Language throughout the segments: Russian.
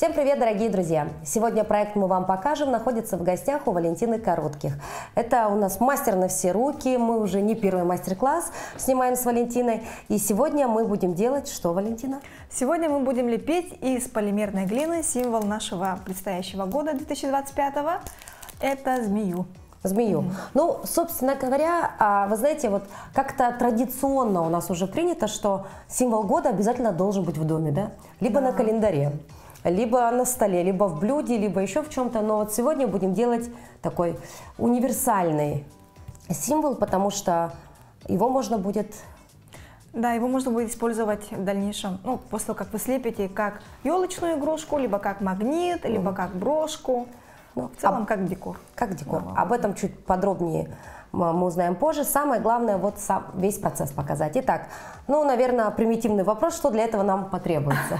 Всем привет, дорогие друзья! Сегодня проект «Мы вам покажем» находится в гостях у Валентины Коротких. Это у нас мастер на все руки, мы уже не первый мастер-класс снимаем с Валентиной. И сегодня мы будем делать что, Валентина? Сегодня мы будем лепить из полимерной глины символ нашего предстоящего года 2025-го. Это змею. Змею. Ну, собственно говоря, вы знаете, вот как-то традиционно у нас уже принято, что символ года обязательно должен быть в доме, да? Либо на календаре, либо на столе, либо в блюде, либо еще в чем-то. Но вот сегодня будем делать такой универсальный символ, потому что его можно будет... Да, его можно будет использовать в дальнейшем, ну, после того, как вы слепите, как елочную игрушку, либо как магнит, либо как брошку. Ну, в целом, как декор. Как декор. Об этом чуть подробнее мы узнаем позже. Самое главное, вот весь процесс показать. Итак, ну, наверное, примитивный вопрос, что для этого нам потребуется?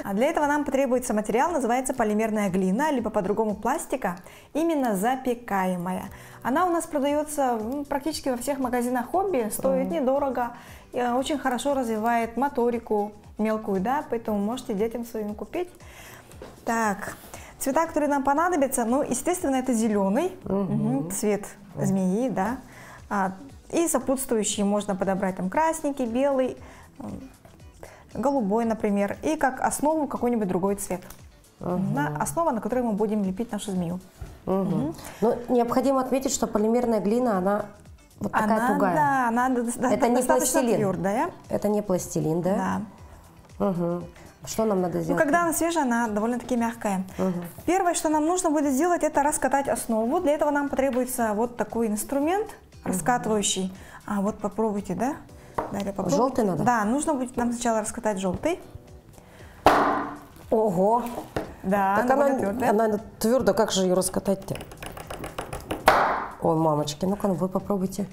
А для этого нам потребуется материал, называется полимерная глина, либо по-другому пластика, именно запекаемая. Она у нас продается практически во всех магазинах хобби, стоит недорого, очень хорошо развивает моторику мелкую, да, поэтому можете детям своим купить. Так. Цвета, которые нам понадобятся, ну, естественно, это зеленый, цвет змеи, да, и сопутствующие можно подобрать там красненький, белый, голубой, например, и как основу какой-нибудь другой цвет. Основа, на которой мы будем лепить нашу змею. Ну, необходимо отметить, что полимерная глина, она вот такая тугая. Да, она это достаточно не твердая. Это не пластилин, да? Да. Что нам надо сделать? Ну, когда она свежая, она довольно-таки мягкая. Первое, что нам нужно будет сделать, это раскатать основу. Для этого нам потребуется вот такой инструмент раскатывающий. Вот попробуйте, да? Дарья, попробуйте. Желтый надо? Да, нужно будет нам сначала раскатать желтый. Ого! Да, так она твердая, как же ее раскатать-то? Ой, мамочки, ну-ка, вы попробуйте.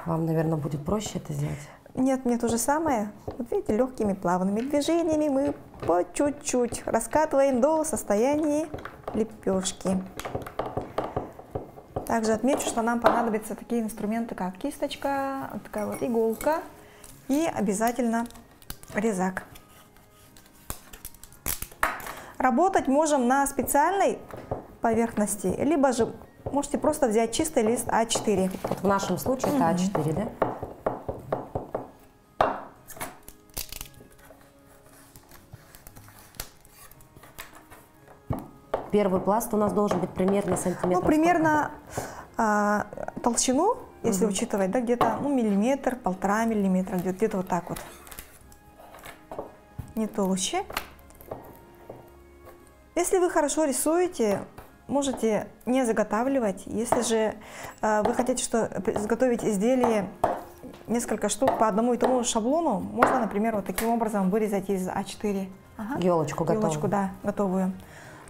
Вам, наверное, будет проще это сделать. Нет, мне то же самое. Вот видите, легкими плавными движениями мы по чуть-чуть раскатываем до состояния лепешки. Также отмечу, что нам понадобятся такие инструменты, как кисточка, такая вот иголка и обязательно резак. Работать можем на специальной поверхности, либо же можете просто взять чистый лист А4. Вот в нашем случае это А4, да? Первый пласт у нас должен быть примерно сантиметр. Ну, примерно толщину, если учитывать, да, где-то миллиметр, 1,5 миллиметра, где-то вот так вот. Не толще. Если вы хорошо рисуете, можете не заготавливать. Если же вы хотите изготовить изделие несколько штук по одному и тому же шаблону, можно, например, вот таким образом вырезать из А4. Елочку готовую. Елочку, да, готовую.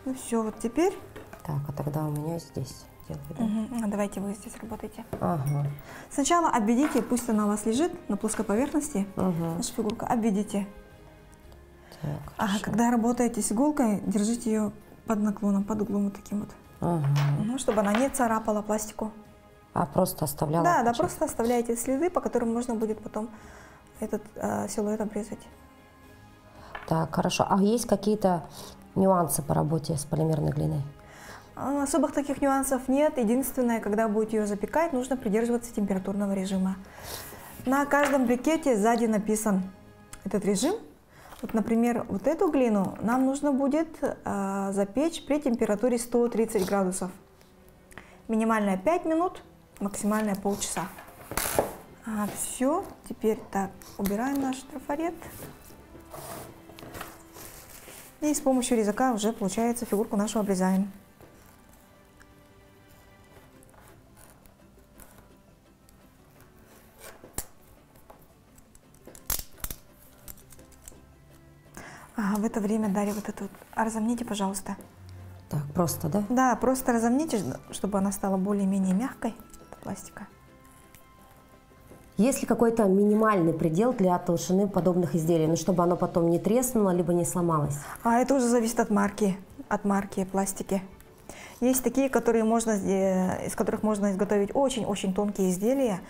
Ну все, вот теперь. Так, а тогда у меня здесь делаю, да? Давайте вы здесь работаете. Сначала обведите, пусть она у вас лежит на плоской поверхности, наша фигурка, обведите. Так, когда работаете с иголкой, держите ее под наклоном, под углом вот таким вот. Чтобы она не царапала пластику. А просто оставляла? Да, просто оставляете следы, по которым можно будет потом этот силуэт обрезать. Так, хорошо. А есть какие-то нюансы по работе с полимерной глиной? Особых таких нюансов нет. Единственное, когда будете ее запекать, нужно придерживаться температурного режима. На каждом брикете сзади написан этот режим. Вот, например, вот эту глину нам нужно будет запечь при температуре 130 градусов. Минимальная 5 минут, максимальная полчаса. Все, теперь так, убираем наш трафарет. И с помощью резака уже, получается, фигурку нашу обрезаем. В это время, Дарья, вот это вот разомните, пожалуйста. Так, просто, да? Да, просто разомните, чтобы она стала более-менее мягкой, пластика. Есть ли какой-то минимальный предел для толщины подобных изделий, ну, чтобы оно потом не треснуло, либо не сломалось? Это уже зависит от марки пластики. Есть такие, из которых можно изготовить очень-очень тонкие изделия,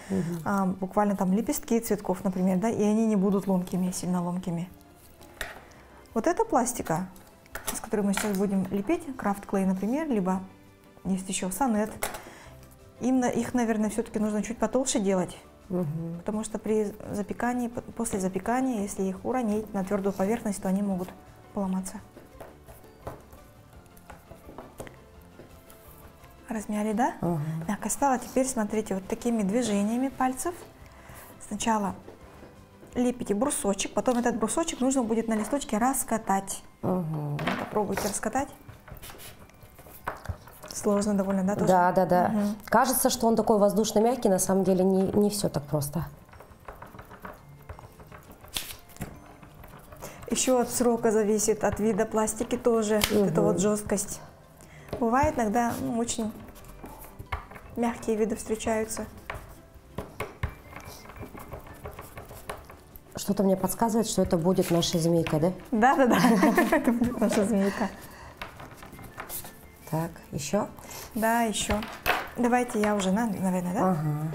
буквально там лепестки цветков, например, да, и они не будут ломкими, сильно ломкими. Вот эта пластика, которые мы сейчас будем лепить, крафт клей, например, либо есть еще сонет, их, наверное, все-таки нужно чуть потолще делать, потому что при запекании, после запекания, если их уронить на твердую поверхность, то они могут поломаться. Размяли, да? Мягко стало. Теперь смотрите, вот такими движениями пальцев сначала лепите брусочек, потом этот брусочек нужно будет на листочке раскатать. Попробуйте раскатать. Сложно довольно, да? Тоже? Да, да, да. Кажется, что он такой воздушно-мягкий, на самом деле не все так просто. Еще от срока зависит, от вида пластики тоже, вот эта вот жесткость. Бывает иногда очень мягкие виды встречаются. Что-то мне подсказывает, что это будет наша змейка, да? Да, да, да. Это будет наша змейка. Так, еще? Да, еще. Давайте я уже, наверное, да? Ага.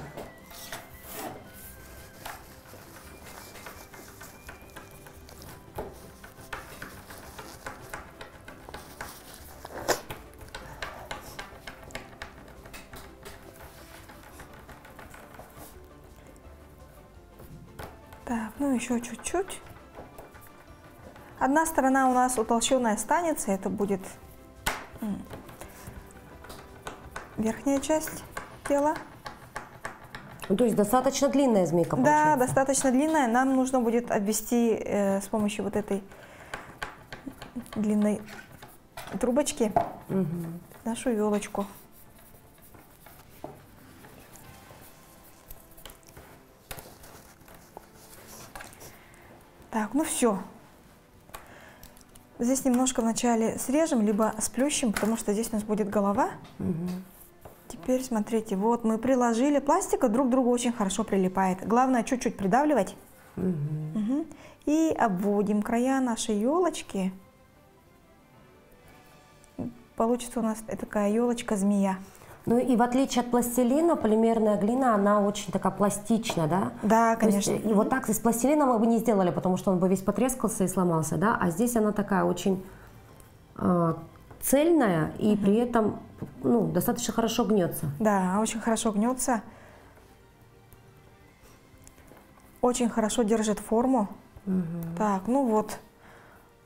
Так, ну еще чуть-чуть. Одна сторона у нас утолщенная останется, это будет верхняя часть тела. Ну, то есть достаточно длинная змейка получается? Да, достаточно длинная. Нам нужно будет обвести с помощью вот этой длинной трубочки нашу елочку. Так, ну все. Здесь немножко вначале срежем, либо сплющим, потому что здесь у нас будет голова. Теперь смотрите, вот мы приложили, пластика друг к другу очень хорошо прилипает. Главное чуть-чуть придавливать. И обводим края нашей елочки. Получится у нас такая елочка-змея. Ну и в отличие от пластилина, полимерная глина, она очень такая пластична, да? Да, конечно. И вот так из пластилина мы бы не сделали, потому что он бы весь потрескался и сломался, да? А здесь она такая очень цельная и при этом достаточно хорошо гнется. Да, очень хорошо гнется. Очень хорошо держит форму. Так, ну вот,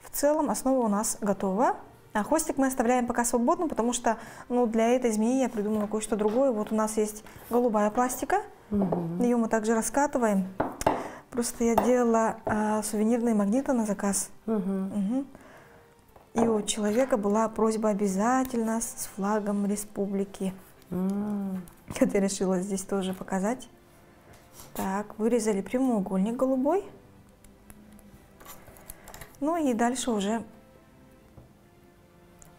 в целом основа у нас готова. А хвостик мы оставляем пока свободным, потому что для этой змеи я придумала кое-что другое. Вот у нас есть голубая пластика, ее мы также раскатываем. Просто я делала сувенирные магниты на заказ. И у человека была просьба обязательно с флагом республики. Вот я решила здесь тоже показать. Так, вырезали прямоугольник голубой. Ну и дальше уже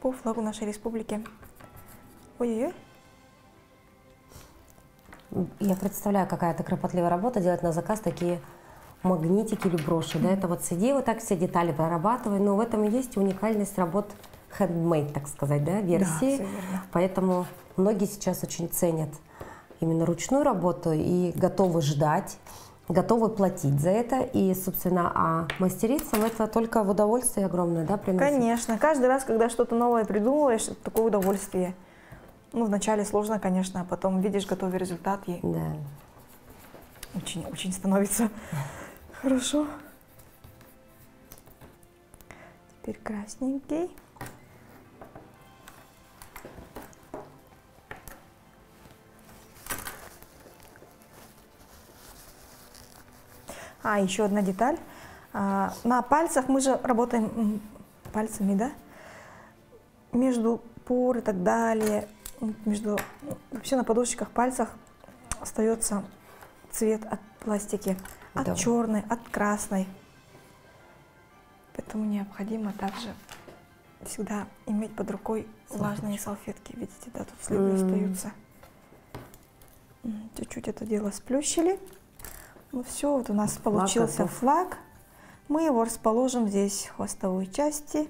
по флагу нашей республики. Ой-ой-ой. Я представляю, какая-то кропотливая работа делать на заказ такие магнитики или броши. Да, это вот сиди, вот так все детали прорабатывай. Но в этом и есть уникальность работ handmade, так сказать, да, версии. Да, все верно. Поэтому многие сейчас очень ценят именно ручную работу и готовы ждать, готовы платить за это. И, собственно, мастерицам это только в удовольствие огромное, да, приносит? Конечно. Каждый раз, когда что-то новое придумываешь, это такое удовольствие. Вначале сложно, конечно, а потом видишь готовый результат, и Да. очень становится хорошо. Теперь красненький. Еще одна деталь. На пальцах мы же работаем пальцами, да? Между пор и так далее, вообще на подушечках пальцах остается цвет от пластики, от черной, от красной. Поэтому необходимо также всегда иметь под рукой влажные салфетки. Видите, да, тут следы остаются. Чуть-чуть это дело сплющили. Ну все, вот у нас получился флаг. Мы его расположим здесь в хвостовой части.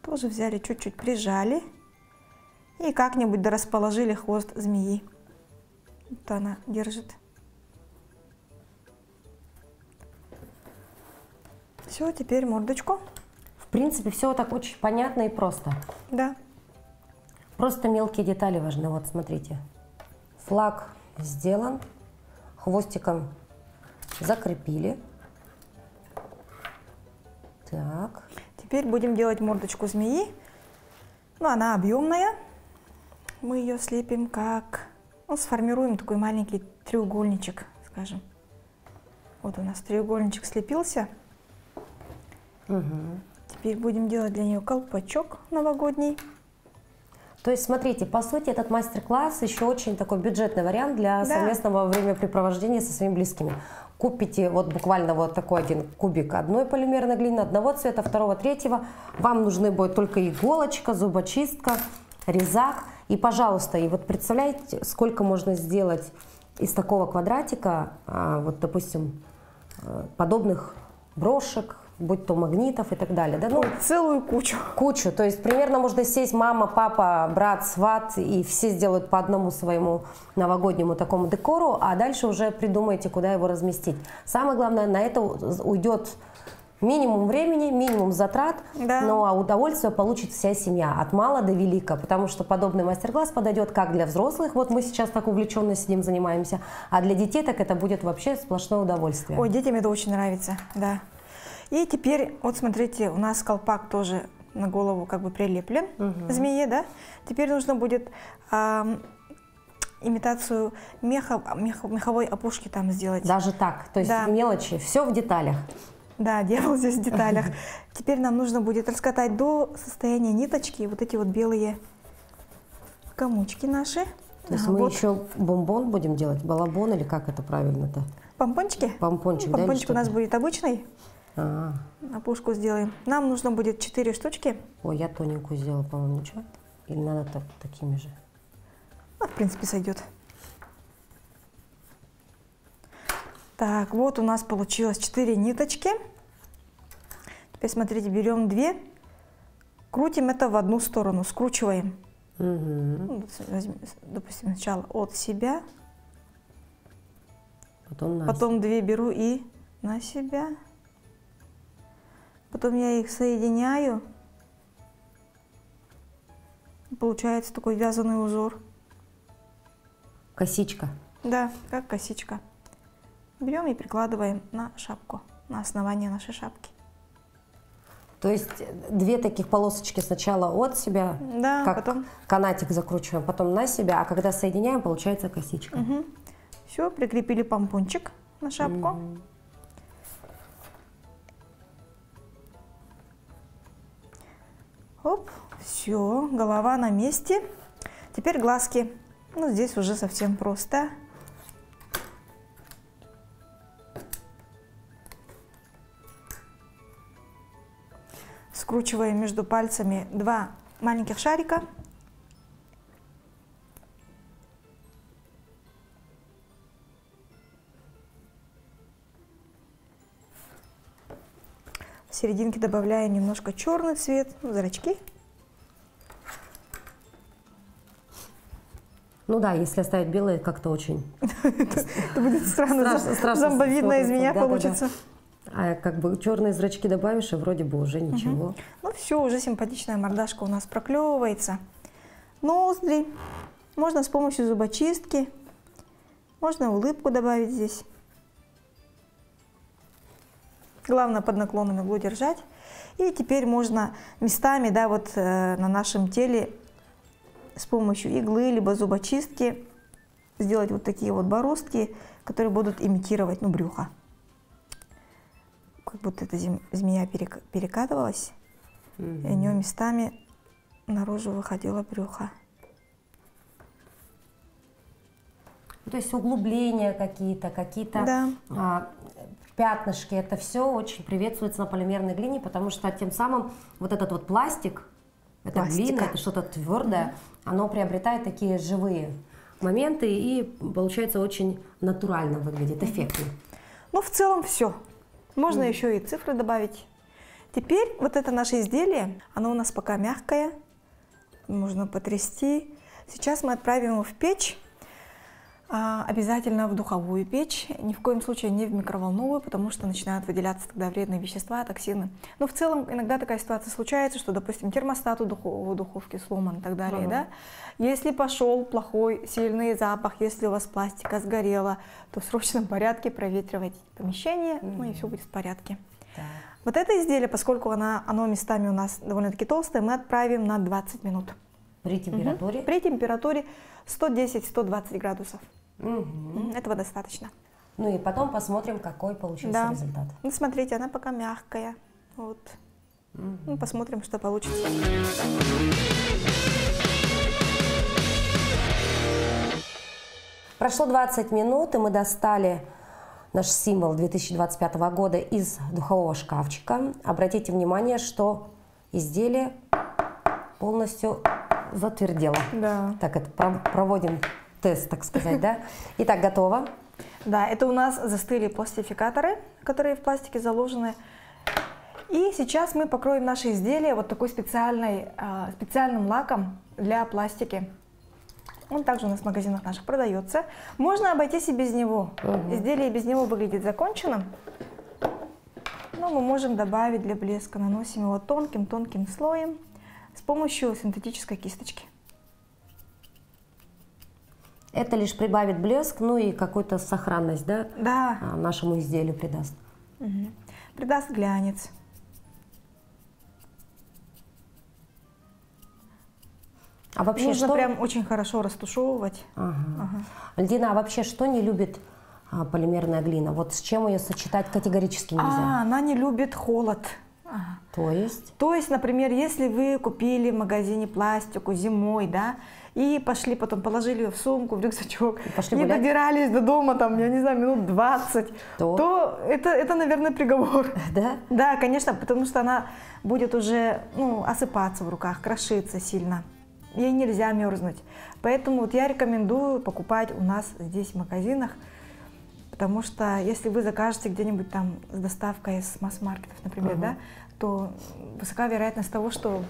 Тоже взяли, чуть-чуть прижали. И как-нибудь дорасположили хвост змеи. Вот она держит. Все, теперь мордочку. В принципе, все так очень понятно и просто. Да. Просто мелкие детали важны. Вот смотрите. Флаг сделан. Хвостиком закрепили. Так. Теперь будем делать мордочку змеи. Ну, она объемная. Мы ее слепим как... Ну, сформируем такой маленький треугольничек, скажем. Вот у нас треугольничек слепился. Угу. Теперь будем делать для нее колпачок новогодний. То есть, смотрите, по сути, этот мастер-класс еще очень такой бюджетный вариант для совместного времяпрепровождения со своими близкими. Купите вот буквально вот такой один кубик одной полимерной глины, одного цвета, второго, третьего. Вам нужны будет только иголочка, зубочистка, резак. И, пожалуйста, и вот представляете, сколько можно сделать из такого квадратика, вот, допустим, подобных брошек, будь то магнитов и так далее. Да? Ну, целую кучу. Кучу. То есть примерно можно сесть мама, папа, брат, сват, и все сделают по одному своему новогоднему такому декору, а дальше уже придумайте, куда его разместить. Самое главное, на это уйдет минимум времени, минимум затрат, но удовольствие получит вся семья, от мала до велика, потому что подобный мастер-класс подойдет как для взрослых, вот мы сейчас так увлеченно сидим, занимаемся, а для детей так это будет вообще сплошное удовольствие. Ой, детям это очень нравится, да. И теперь, вот смотрите, у нас колпак тоже на голову как бы прилеплен, змеи, да? Теперь нужно будет имитацию меховой опушки там сделать. Даже так, то есть мелочи, все в деталях. Да, дьявол здесь в деталях. Теперь нам нужно будет раскатать до состояния ниточки вот эти вот белые комочки наши. То есть мы еще бомбон будем делать, балабон или как это правильно-то? Помпончики? Помпончик, ну, помпончик у нас будет обычный. А-а. Опушку сделаем. Нам нужно будет 4 штучки. Ой, я тоненькую сделала, по-моему, ничего? Или надо такими же? Ну, в принципе, сойдет. Так, вот у нас получилось 4 ниточки. Теперь, смотрите, берем 2, крутим это в одну сторону, скручиваем. Ну, допустим, сначала от себя, потом 2 беру и на себя. Потом я их соединяю. Получается такой вязаный узор. Косичка. Да, как косичка. Берем и прикладываем на шапку, на основание нашей шапки. То есть 2 таких полосочки сначала от себя, да, как потом канатик закручиваем, потом на себя, а когда соединяем, получается косичка. Все, прикрепили помпончик на шапку. Оп, все, голова на месте. Теперь глазки. Ну, здесь уже совсем просто. Скручиваем между пальцами 2 маленьких шарика. В серединке добавляем немножко черный цвет, зрачки. Ну да, если оставить белые, как-то очень... Это будет странно, зомбовидная из меня получится. А как бы черные зрачки добавишь, и вроде бы уже ничего. Ну все, уже симпатичная мордашка у нас проклевывается. Ноздри. Можно с помощью зубочистки. Можно улыбку добавить здесь. Главное под наклоном иглу держать. И теперь можно местами, да, вот на нашем теле с помощью иглы либо зубочистки сделать вот такие вот бороздки, которые будут имитировать, ну, брюхо. Как будто эта змея перекатывалась, и у нее местами наружу выходило брюхо. То есть углубления какие-то, пятнышки, это все очень приветствуется на полимерной глине, потому что тем самым вот этот вот пластик, это глина, это что-то твердое, оно приобретает такие живые моменты и получается очень натурально выглядит, эффектно. Ну, в целом все. Можно еще и цифры добавить. Теперь вот это наше изделие, оно у нас пока мягкое, можно потрясти. Сейчас мы отправим его в печь Обязательно в духовую печь, ни в коем случае не в микроволновую, потому что начинают выделяться тогда вредные вещества, токсины. Но в целом иногда такая ситуация случается, что, допустим, термостат у духовки сломан и так далее. Да? Если пошел плохой, сильный запах, если у вас пластика сгорела, то в срочном порядке проветривайте помещение, ну и все будет в порядке. Вот это изделие, поскольку оно местами у нас довольно-таки толстое, мы отправим на 20 минут. При температуре? При температуре 110-120 градусов. Этого достаточно. Ну и потом посмотрим, какой получился результат. Ну, смотрите, она пока мягкая. Вот. Ну, посмотрим, что получится. Прошло 20 минут, и мы достали наш символ 2025 года из духового шкафчика. Обратите внимание, что изделие полностью затвердело. Да. Так, это проводим тест, так сказать, да? Итак, готово. Да, это у нас застыли пластификаторы, которые в пластике заложены. И сейчас мы покроем наше изделие вот такой специальным лаком для пластики. Он также у нас в магазинах наших продается. Можно обойтись и без него. Изделие без него выглядит законченным. Но мы можем добавить для блеска. Наносим его тонким-тонким слоем с помощью синтетической кисточки. Это лишь прибавит блеск, ну и какую-то сохранность, да? Да. Нашему изделию придаст. Придаст глянец. А вообще нужно что... прям очень хорошо растушевывать. Альдина, а вообще что не любит полимерная глина? Вот с чем ее сочетать категорически нельзя? Она не любит холод. То есть? То есть, например, если вы купили в магазине пластику зимой, да, и пошли потом, положили ее в сумку, в рюкзачок, и добирались до дома, там, я не знаю, минут 20, то это, наверное, приговор. Да? Да, конечно, потому что она будет уже, ну, осыпаться в руках, крошиться сильно. Ей нельзя мерзнуть. Поэтому вот я рекомендую покупать у нас здесь в магазинах, потому что если вы закажете где-нибудь там с доставкой из масс-маркетов, например, да, то высока вероятность того, что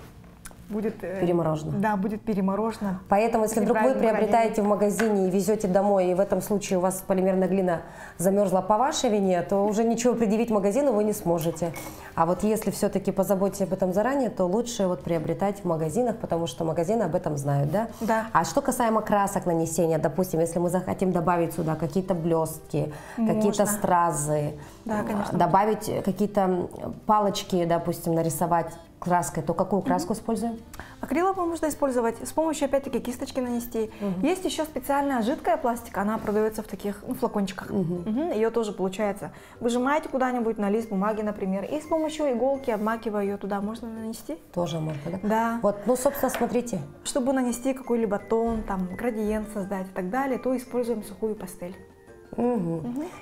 будет переморожено. Да, будет переморожено. Поэтому, если вдруг вы приобретаете в магазине и везете домой, и в этом случае у вас полимерная глина замерзла по вашей вине, то уже ничего предъявить магазину вы не сможете. А вот если все-таки позаботьтесь об этом заранее, то лучше вот приобретать в магазинах, потому что магазины об этом знают, да? Да. А что касаемо красок нанесения, допустим, если мы захотим добавить сюда какие-то блестки, какие-то стразы, да, конечно, добавить какие-то палочки, допустим, нарисовать краской, то какую краску используем? Акриловую можно использовать, с помощью, опять-таки, кисточки нанести. Есть еще специальная жидкая пластика, она продается в таких флакончиках. Ее тоже получается. Выжимаете куда-нибудь на лист бумаги, например, и с помощью иголки, обмакивая ее туда, можно нанести. Тоже можно, да? Да. Вот, ну, собственно, смотрите. Чтобы нанести какой-либо тон, там, градиент создать и так далее, то используем сухую пастель.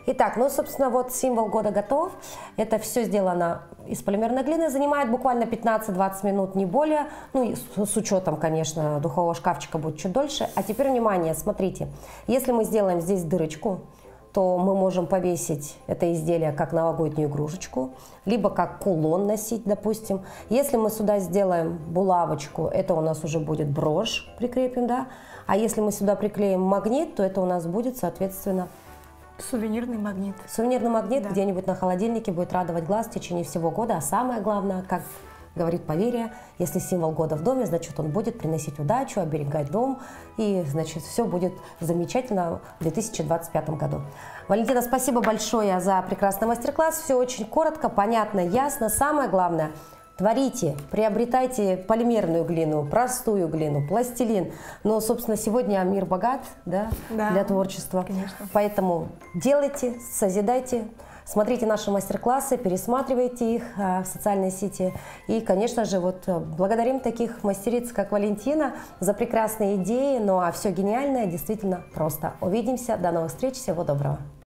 Итак, ну, собственно, вот символ года готов. Это все сделано из полимерной глины. Занимает буквально 15-20 минут, не более. Ну, и с учетом, конечно, духового шкафчика будет чуть дольше. А теперь, внимание, смотрите. Если мы сделаем здесь дырочку, то мы можем повесить это изделие как новогоднюю игрушечку, либо как кулон носить, допустим. Если мы сюда сделаем булавочку, это у нас уже будет брошь, прикрепим, да. А если мы сюда приклеим магнит, то это у нас будет, соответственно, сувенирный магнит. Сувенирный магнит где-нибудь на холодильнике будет радовать глаз в течение всего года. А самое главное, как говорит поверье, если символ года в доме, значит, он будет приносить удачу, оберегать дом. И, значит, все будет замечательно в 2025 году. Валентина, спасибо большое за прекрасный мастер-класс. Все очень коротко, понятно, ясно. Самое главное – творите, приобретайте полимерную глину, простую глину, пластилин. Но, собственно, сегодня мир богат, да, для творчества. Конечно. Поэтому делайте, созидайте, смотрите наши мастер-классы, пересматривайте их в социальной сети. И, конечно же, вот благодарим таких мастериц, как Валентина, за прекрасные идеи. Ну а все гениальное действительно просто. Увидимся, до новых встреч, всего доброго.